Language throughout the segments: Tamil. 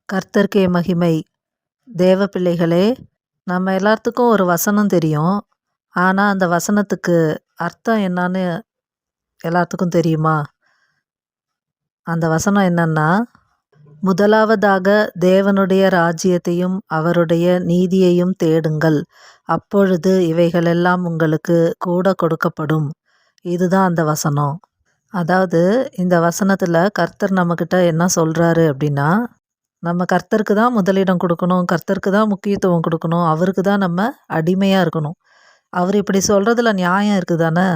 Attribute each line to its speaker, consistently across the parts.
Speaker 1: கர்த்தருக்கே மகிமை. தேவ பிள்ளைகளே, நம்ம எல்லாத்துக்கும் ஒரு வசனம் தெரியும். ஆனால் அந்த வசனத்துக்கு அர்த்தம் என்னன்னு எல்லாத்துக்கும் தெரியுமா? அந்த வசனம் என்னன்னா, முதலாவதாக தேவனுடைய ராஜ்யத்தையும் அவருடைய நீதியையும் தேடுங்கள், அப்பொழுது இவைகளெல்லாம் உங்களுக்கு கூட கொடுக்கப்படும். இதுதான் அந்த வசனம். அதாவது இந்த வசனத்தில் கர்த்தர் நம்மக்கிட்ட என்ன சொல்கிறாரு அப்படின்னா, நம்ம கர்த்தருக்கு தான் முதலிடம் கொடுக்கணும், கர்த்தருக்கு தான் முக்கியத்துவம் கொடுக்கணும், அவருக்கு தான் நம்ம அடிமையாக இருக்கணும். அவர் இப்படி சொல்கிறதுல நியாயம் இருக்குது தானே.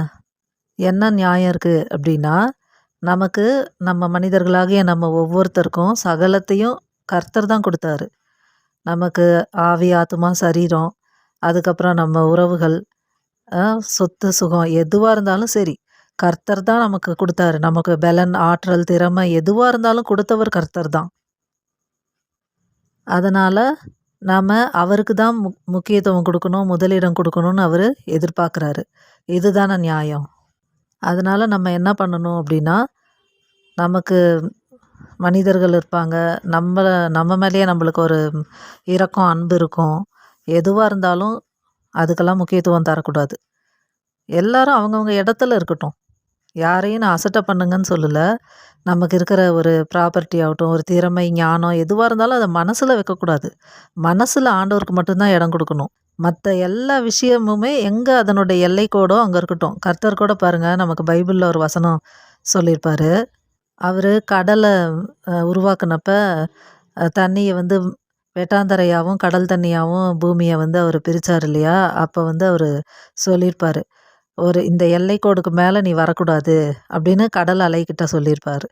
Speaker 1: என்ன நியாயம் இருக்குது அப்படின்னா, நமக்கு நம்ம மனிதர்களாகிய நம்ம ஒவ்வொருத்தருக்கும் சகலத்தையும் கர்த்தர் தான் கொடுத்தாரு. நமக்கு ஆவி, ஆத்துமா, சரீரம், அதுக்கப்புறம் நம்ம உறவுகள், சொத்து, சுகம் எதுவாக இருந்தாலும் சரி, கர்த்தர் தான் நமக்கு கொடுத்தாரு. நமக்கு பலன், ஆற்றல், திறமை எதுவாக இருந்தாலும் கொடுத்தவர் கர்த்தர் தான். அதனால் நாம் அவருக்கு தான் முக்கியத்துவம் கொடுக்கணும், முதலிடம் கொடுக்கணும்னு அவர் எதிர்பார்க்குறாரு. இதுதானே நியாயம். அதனால் நம்ம என்ன பண்ணணும் அப்படின்னா, நமக்கு மனிதர்கள் இருப்பாங்க, நம்ம மேலேயே நம்மளுக்கு ஒரு இரக்கம், அன்பு இருக்கும். எதுவாக இருந்தாலும் அதுக்கெல்லாம் முக்கியத்துவம் தரக்கூடாது. எல்லாரும் அவங்கவுங்க இடத்துல இருக்கட்டும். யாரையும் நான் அசட்டை பண்ணுங்கன்னு சொல்லலை. நமக்கு இருக்கிற ஒரு ப்ராப்பர்ட்டி ஆகட்டும், ஒரு திறமை, ஞானம் எதுவாக இருந்தாலும் அதை மனசில் வைக்கக்கூடாது. மனசில் ஆண்டவருக்கு மட்டும்தான் இடம் கொடுக்கணும். மற்ற எல்லா விஷயமுமே எங்கே அதனுடைய எல்லைக்கோடோ அங்கே இருக்கட்டும். கர்த்தர் கூட பாருங்கள், நமக்கு பைபிளில் ஒரு வசனம் சொல்லியிருப்பார். அவர் கடலை உருவாக்குனப்ப தண்ணியை வந்து வெட்டாந்தரையாகவும் கடல் தண்ணியாகவும் பூமியை வந்து அவர் பிரித்தார் இல்லையா. அப்போ வந்து அவர் சொல்லியிருப்பார், ஒரு இந்த எல்லைக்கோடுக்கு மேலே நீ வரக்கூடாது அப்படின்னு கடல் அலைக்கிட்ட சொல்லியிருப்பார்.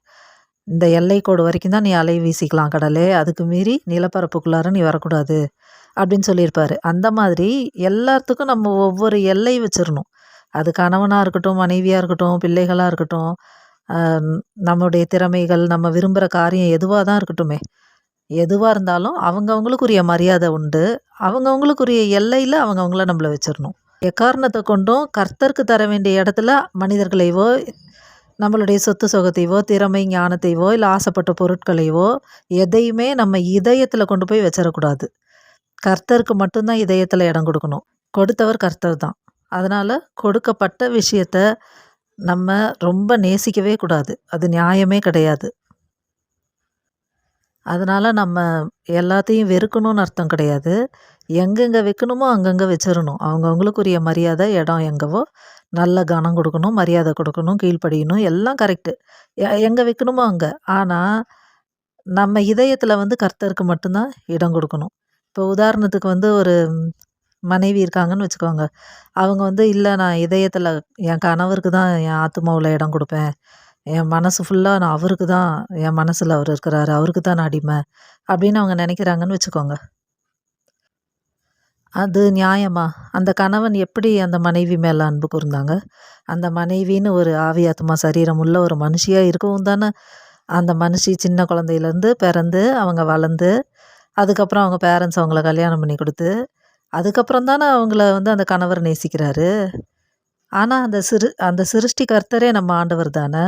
Speaker 1: இந்த எல்லைக்கோடு வரைக்கும் தான் நீ அலை வீசிக்கலாம் கடலே, அதுக்கு மீறி நிலப்பரப்புக்குள்ளார நீ வரக்கூடாது அப்படின்னு சொல்லியிருப்பார். அந்த மாதிரி எல்லாத்துக்கும் நம்ம ஒவ்வொரு எல்லை வச்சிடணும். அது கணவனாக இருக்கட்டும், மனைவியாக இருக்கட்டும், பிள்ளைகளாக இருக்கட்டும், நம்முடைய திறமைகள், நம்ம விரும்புகிற காரியம் எதுவாக தான் இருக்கட்டுமே, எதுவாக இருந்தாலும் அவங்கவுங்களுக்குரிய மரியாதை உண்டு. அவங்கவுங்களுக்குரிய எல்லையில் அவங்கவுங்கள நம்மளை வச்சிடணும். எக்காரணத்தை கொண்டும் கர்த்தருக்கு தர வேண்டிய இடத்துல மனிதர்களைவோ, நம்மளுடைய சொத்து சுகத்தைவோ, திறமை, ஞானத்தைவோ, இல்லை ஆசைப்பட்ட பொருட்களைவோ எதையுமே நம்ம இதயத்தில் கொண்டு போய் வச்சிடக்கூடாது. கர்த்தருக்கு மட்டும்தான் இதயத்தில் இடம் கொடுக்கணும். கொடுத்தவர் கர்த்தர் தான். அதனால் கொடுக்கப்பட்ட விஷயத்த நம்ம ரொம்ப நேசிக்கவே கூடாது. அது நியாயமே கிடையாது. அதனால் நம்ம எல்லாத்தையும் வெறுக்கணும்னு அர்த்தம் கிடையாது. எங்கெங்கே வைக்கணுமோ அங்கங்கே வச்சிடணும். அவங்கவுங்களுக்குரிய மரியாதை, இடம் எங்கவோ நல்ல கனம் கொடுக்கணும், மரியாதை கொடுக்கணும், கீழ்ப்படியணும், எல்லாம் கரெக்டு. எங்கே வைக்கணுமோ அங்கே. ஆனால் நம்ம இதயத்தில் வந்து கர்த்தருக்கு மட்டும்தான் இடம் கொடுக்கணும். இப்போ உதாரணத்துக்கு வந்து ஒரு மனைவி இருக்காங்கன்னு வச்சுக்கோங்க. அவங்க வந்து இல்லை, நான் இதயத்தில் என் கணவருக்கு தான் என் ஆத்மாவில் இடம் கொடுப்பேன், என் மனசு ஃபுல்லாக நான் அவருக்கு தான், என் மனசில் அவர் இருக்கிறாரு, அவருக்கு தான் நான் அடிமை அப்படின்னு அவங்க நினைக்கிறாங்கன்னு வச்சுக்கோங்க. அது நியாயமா? அந்த கணவன் எப்படி அந்த மனைவி மேலே அன்பு கூர்ந்தாங்க? அந்த மனைவின்னு ஒரு ஆவி, ஆத்மா, சரீரம் உள்ள ஒரு மனுஷியாக இருக்கவும் தானே அந்த மனுஷி சின்ன குழந்தையிலேருந்து பிறந்து அவங்க வளர்ந்து, அதுக்கப்புறம் அவங்க பேரண்ட்ஸ் அவங்கள கல்யாணம் பண்ணி கொடுத்து, அதுக்கப்புறம் தானே அவங்கள வந்து அந்த கணவர் நேசிக்கிறாரு. ஆனால் அந்த சிருஷ்டி கர்த்தரே நம்ம ஆண்டவர் தானே.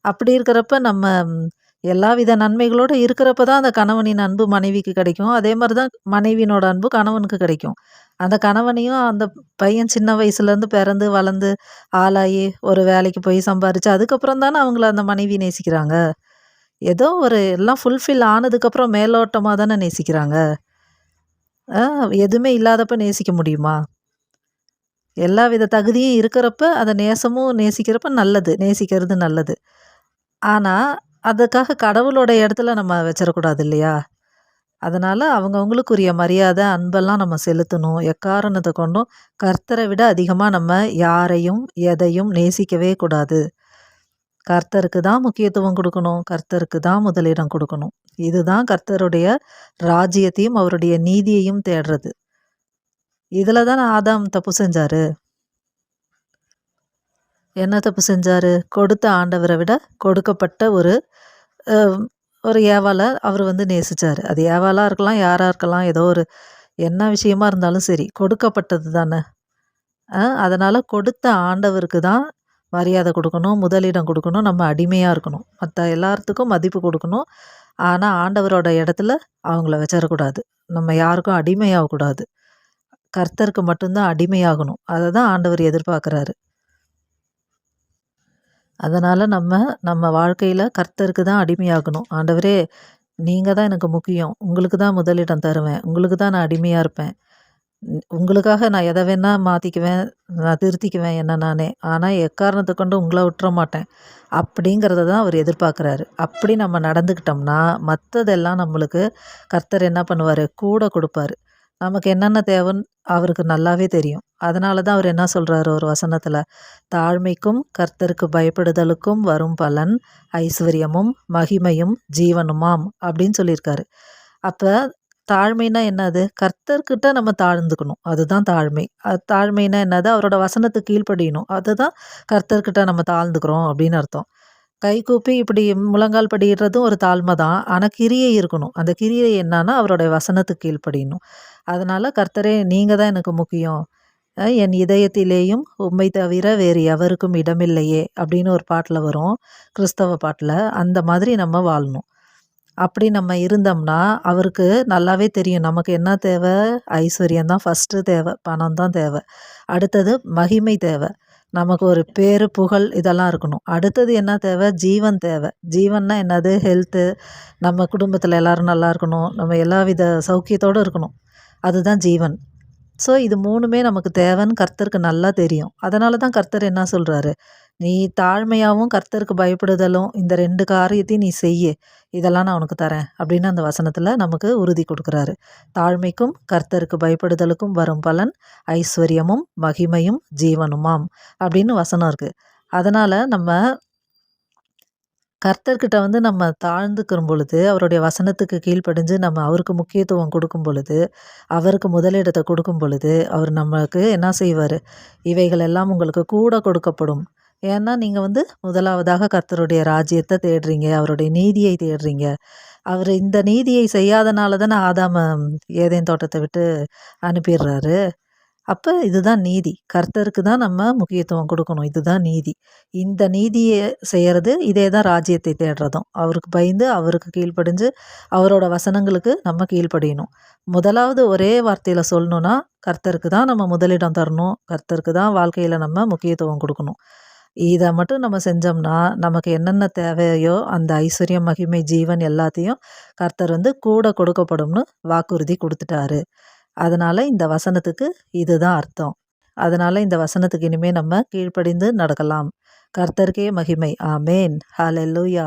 Speaker 1: அப்படி இருக்கிறப்ப நம்ம எல்லாவித நன்மைகளோடு இருக்கிறப்ப தான் அந்த கணவனின் அன்பு மனைவிக்கு கிடைக்கும். அதே மாதிரி தான் மனைவியினோட அன்பு கணவனுக்கு கிடைக்கும். அந்த கணவனையும் அந்த பையன் சின்ன வயசுலேருந்து பிறந்து வளர்ந்து ஆளாகி ஒரு வேலைக்கு போய் சம்பாரித்து அதுக்கப்புறம் தானே அவங்கள அந்த மனைவி நேசிக்கிறாங்க. ஏதோ ஒரு எல்லாம் ஃபுல்ஃபில் ஆனதுக்கப்புறம் மேலோட்டமாக தானே நேசிக்கிறாங்க. எதுவுமே இல்லாதப்ப நேசிக்க முடியுமா? எல்லா வித தகுதியும் இருக்கிறப்ப அதை நேசிக்கிறப்ப நல்லது, நேசிக்கிறது நல்லது. ஆனால் அதுக்காக கடவுளோட இடத்துல நம்ம வச்சிடக்கூடாது இல்லையா. அதனால் அவங்கவுங்களுக்குரிய மரியாதை, அன்பெல்லாம் நம்ம செலுத்தணும். எக்காரணத்தை கொண்டும் கர்த்தரை விட அதிகமாக நம்ம யாரையும் எதையும் நேசிக்கவே கூடாது. கர்த்தருக்கு தான் முக்கியத்துவம் கொடுக்கணும், கர்த்தருக்கு தான் முதலிடம் கொடுக்கணும். இதுதான் கர்த்தருடைய ராஜ்யத்தையும் அவருடைய நீதியையும் தேடுறது. இதில் தானே ஆதாம் தப்பு செஞ்சார். என்ன தப்பு செஞ்சார்? கொடுத்த ஆண்டவரை விட கொடுக்கப்பட்ட ஒரு ஏவாளை அவர் வந்து நேசித்தார். அது ஏவாளாக இருக்கலாம், யாராக இருக்கலாம், ஏதோ ஒரு என்ன விஷயமா இருந்தாலும் சரி, கொடுக்கப்பட்டது தானே. அதனால் கொடுத்த ஆண்டவருக்கு தான் மரியாதை கொடுக்கணும், முதலிடம் கொடுக்கணும், நம்ம அடிமையாக இருக்கணும். மற்ற எல்லாத்துக்கும் மதிப்பு கொடுக்கணும். ஆனால் ஆண்டவரோட இடத்துல அவங்கள வச்சிடக்கூடாது. நம்ம யாருக்கும் அடிமையாகக்கூடாது. கர்த்தருக்கு மட்டும்தான் அடிமையாகணும். அதை தான் ஆண்டவர் எதிர்பார்க்குறாரு. அதனால் நம்ம வாழ்க்கையில் கர்த்தருக்கு தான் அடிமையாகணும். ஆண்டவரே, நீங்கள் தான் எனக்கு முக்கியம், உங்களுக்கு தான் முதலிடம் தருவேன், உங்களுக்கு தான் நான் அடிமையாக இருப்பேன், உங்களுக்காக நான் எதை வேணால் மாற்றிக்குவேன், நான் திருத்திக்குவேன் என்ன நானே, ஆனால் எக்காரணத்தை கொண்டு உங்களை விட்டுற மாட்டேன் அப்படிங்கிறத தான் அவர் எதிர்பார்க்குறாரு. அப்படி நம்ம நடந்துக்கிட்டோம்னா மற்றதெல்லாம் நம்மளுக்கு கர்த்தர் என்ன பண்ணுவார், கூட கொடுப்பாரு. நமக்கு என்னென்ன தேவைன்னு அவருக்கு நல்லாவே தெரியும். அதனால தான் அவர் என்ன சொல்கிறாரு ஒரு வசனத்தில், தாழ்மைக்கும் கர்த்தருக்கு பயப்படுதலுக்கும் வரும் பலன் ஐஸ்வர்யமும் மகிமையும் ஜீவனுமாம் அப்படின்னு சொல்லியிருக்காரு. அப்போ தாழ்மைனா என்னது, கர்த்தர்கிட்ட நம்ம தாழ்ந்துக்கணும், அதுதான் தாழ்மை. தாழ்மைனா என்னது, அவரோட வசனத்துக்கு கீழ்ப்படியணும், அதுதான் கர்த்தர்கிட்ட நம்ம தாழ்ந்துக்கிறோம் அப்படின்னு அர்த்தம். கைகூப்பி இப்படி முழங்கால் படியிடுறதும் ஒரு தாழ்மை தான். ஆனால் கிரியை இருக்கணும். அந்த கிரியை என்னன்னா அவருடைய வசனத்துக்கு கீழ்ப்படியணும். அதனால் கர்த்தரே, நீங்கள் தான் எனக்கு முக்கியம், என் இதயத்திலேயும் உம்மை தவிர வேறு எவருக்கும் இடமில்லையே அப்படின்னு ஒரு பாட்டில் வரும், கிறிஸ்தவ பாட்டில். அந்த மாதிரி நம்ம வாழணும். அப்படி நம்ம இருந்தோம்னா அவருக்கு நல்லாவே தெரியும் நமக்கு என்ன தேவை. ஐஸ்வர்யம் தான் ஃபஸ்ட்டு தேவை, பணம் தான் தேவை. அடுத்தது மகிமை தேவை, நமக்கு ஒரு பேரு புகழ் இதெல்லாம் இருக்கணும். அடுத்தது என்ன தேவை, ஜீவன் தேவை. ஜீவன்னா என்னது, ஹெல்த்து, நம்ம குடும்பத்தில் எல்லோரும் நல்லா இருக்கணும், நம்ம எல்லா வித சௌக்கியத்தோடு இருக்கணும், அதுதான் ஜீவன். ஸோ இது மூணுமே நமக்கு தேவைன்னு கர்த்தருக்கு நல்லா தெரியும். அதனால தான் கர்த்தர் என்ன சொல்கிறாரு, நீ தாழ்மையாகவும் கர்த்தருக்கு பயப்படுதலும் இந்த 2 காரியத்தையும் நீ செய்ய, இதெல்லாம் நான் உனக்கு தரேன் அப்படின்னு அந்த வசனத்தில் நமக்கு உறுதி கொடுக்குறாரு. தாழ்மைக்கும் கர்த்தருக்கு பயப்படுதலுக்கும் வரும் பலன் ஐஸ்வர்யமும் மகிமையும் ஜீவனுமாம் அப்படின்னு வசனம் இருக்குது. அதனால் நம்ம கர்த்தர்கிட்ட நம்ம தாழ்ந்துக்கிற பொழுது, அவருடைய வசனத்துக்கு கீழ்ப்படிஞ்சு நம்ம அவருக்கு முக்கியத்துவம் கொடுக்கும் பொழுது, அவருக்கு முதலிடத்தை கொடுக்கும் பொழுது, அவர் நமக்கு என்ன செய்வார், இவைகள் எல்லாம் உங்களுக்கு கூட கொடுக்கப்படும். ஏன்னா நீங்கள் முதலாவதாக கர்த்தருடைய ராஜ்யத்தை தேடுறீங்க, அவருடைய நீதியை தேடுறீங்க. அவர் இந்த நீதியை செய்யாதனால தானே ஆதாம ஏதேன் தோட்டத்தை விட்டு அனுப்பிடுறாரு. அப்போ இதுதான் நீதி. கர்த்தருக்கு தான் நம்ம முக்கியத்துவம் கொடுக்கணும், இதுதான் நீதி. இந்த நீதியை செய்கிறது இதே தான் ராஜ்யத்தை தேடுறதும். அவருக்கு பயந்து அவருக்கு கீழ்ப்படிஞ்சு அவரோட வசனங்களுக்கு நம்ம கீழ்ப்படியணும். முதலாவது ஒரே வார்த்தையில் சொல்லணுன்னா, கர்த்தருக்கு தான் நம்ம முதலிடம் தரணும், கர்த்தருக்கு தான் வாழ்க்கையில் நம்ம முக்கியத்துவம் கொடுக்கணும். இதை மட்டும் நம்ம செஞ்சோம்னா நமக்கு என்னென்ன தேவையோ அந்த ஐஸ்வர்யம் மகிமை ஜீவன் எல்லாத்தையும் கர்த்தர் கூட கொடுக்கப்படும்னு வாக்குறுதி கொடுத்துட்டாரு. அதனால் இந்த வசனத்துக்கு இதுதான் அர்த்தம். அதனால் இந்த வசனத்துக்கு இனிமேல் நம்ம கீழ்ப்படிந்து நடக்கலாம். கர்த்தருக்கே மகிமை. ஆமேன். ஹல்லேலூயா.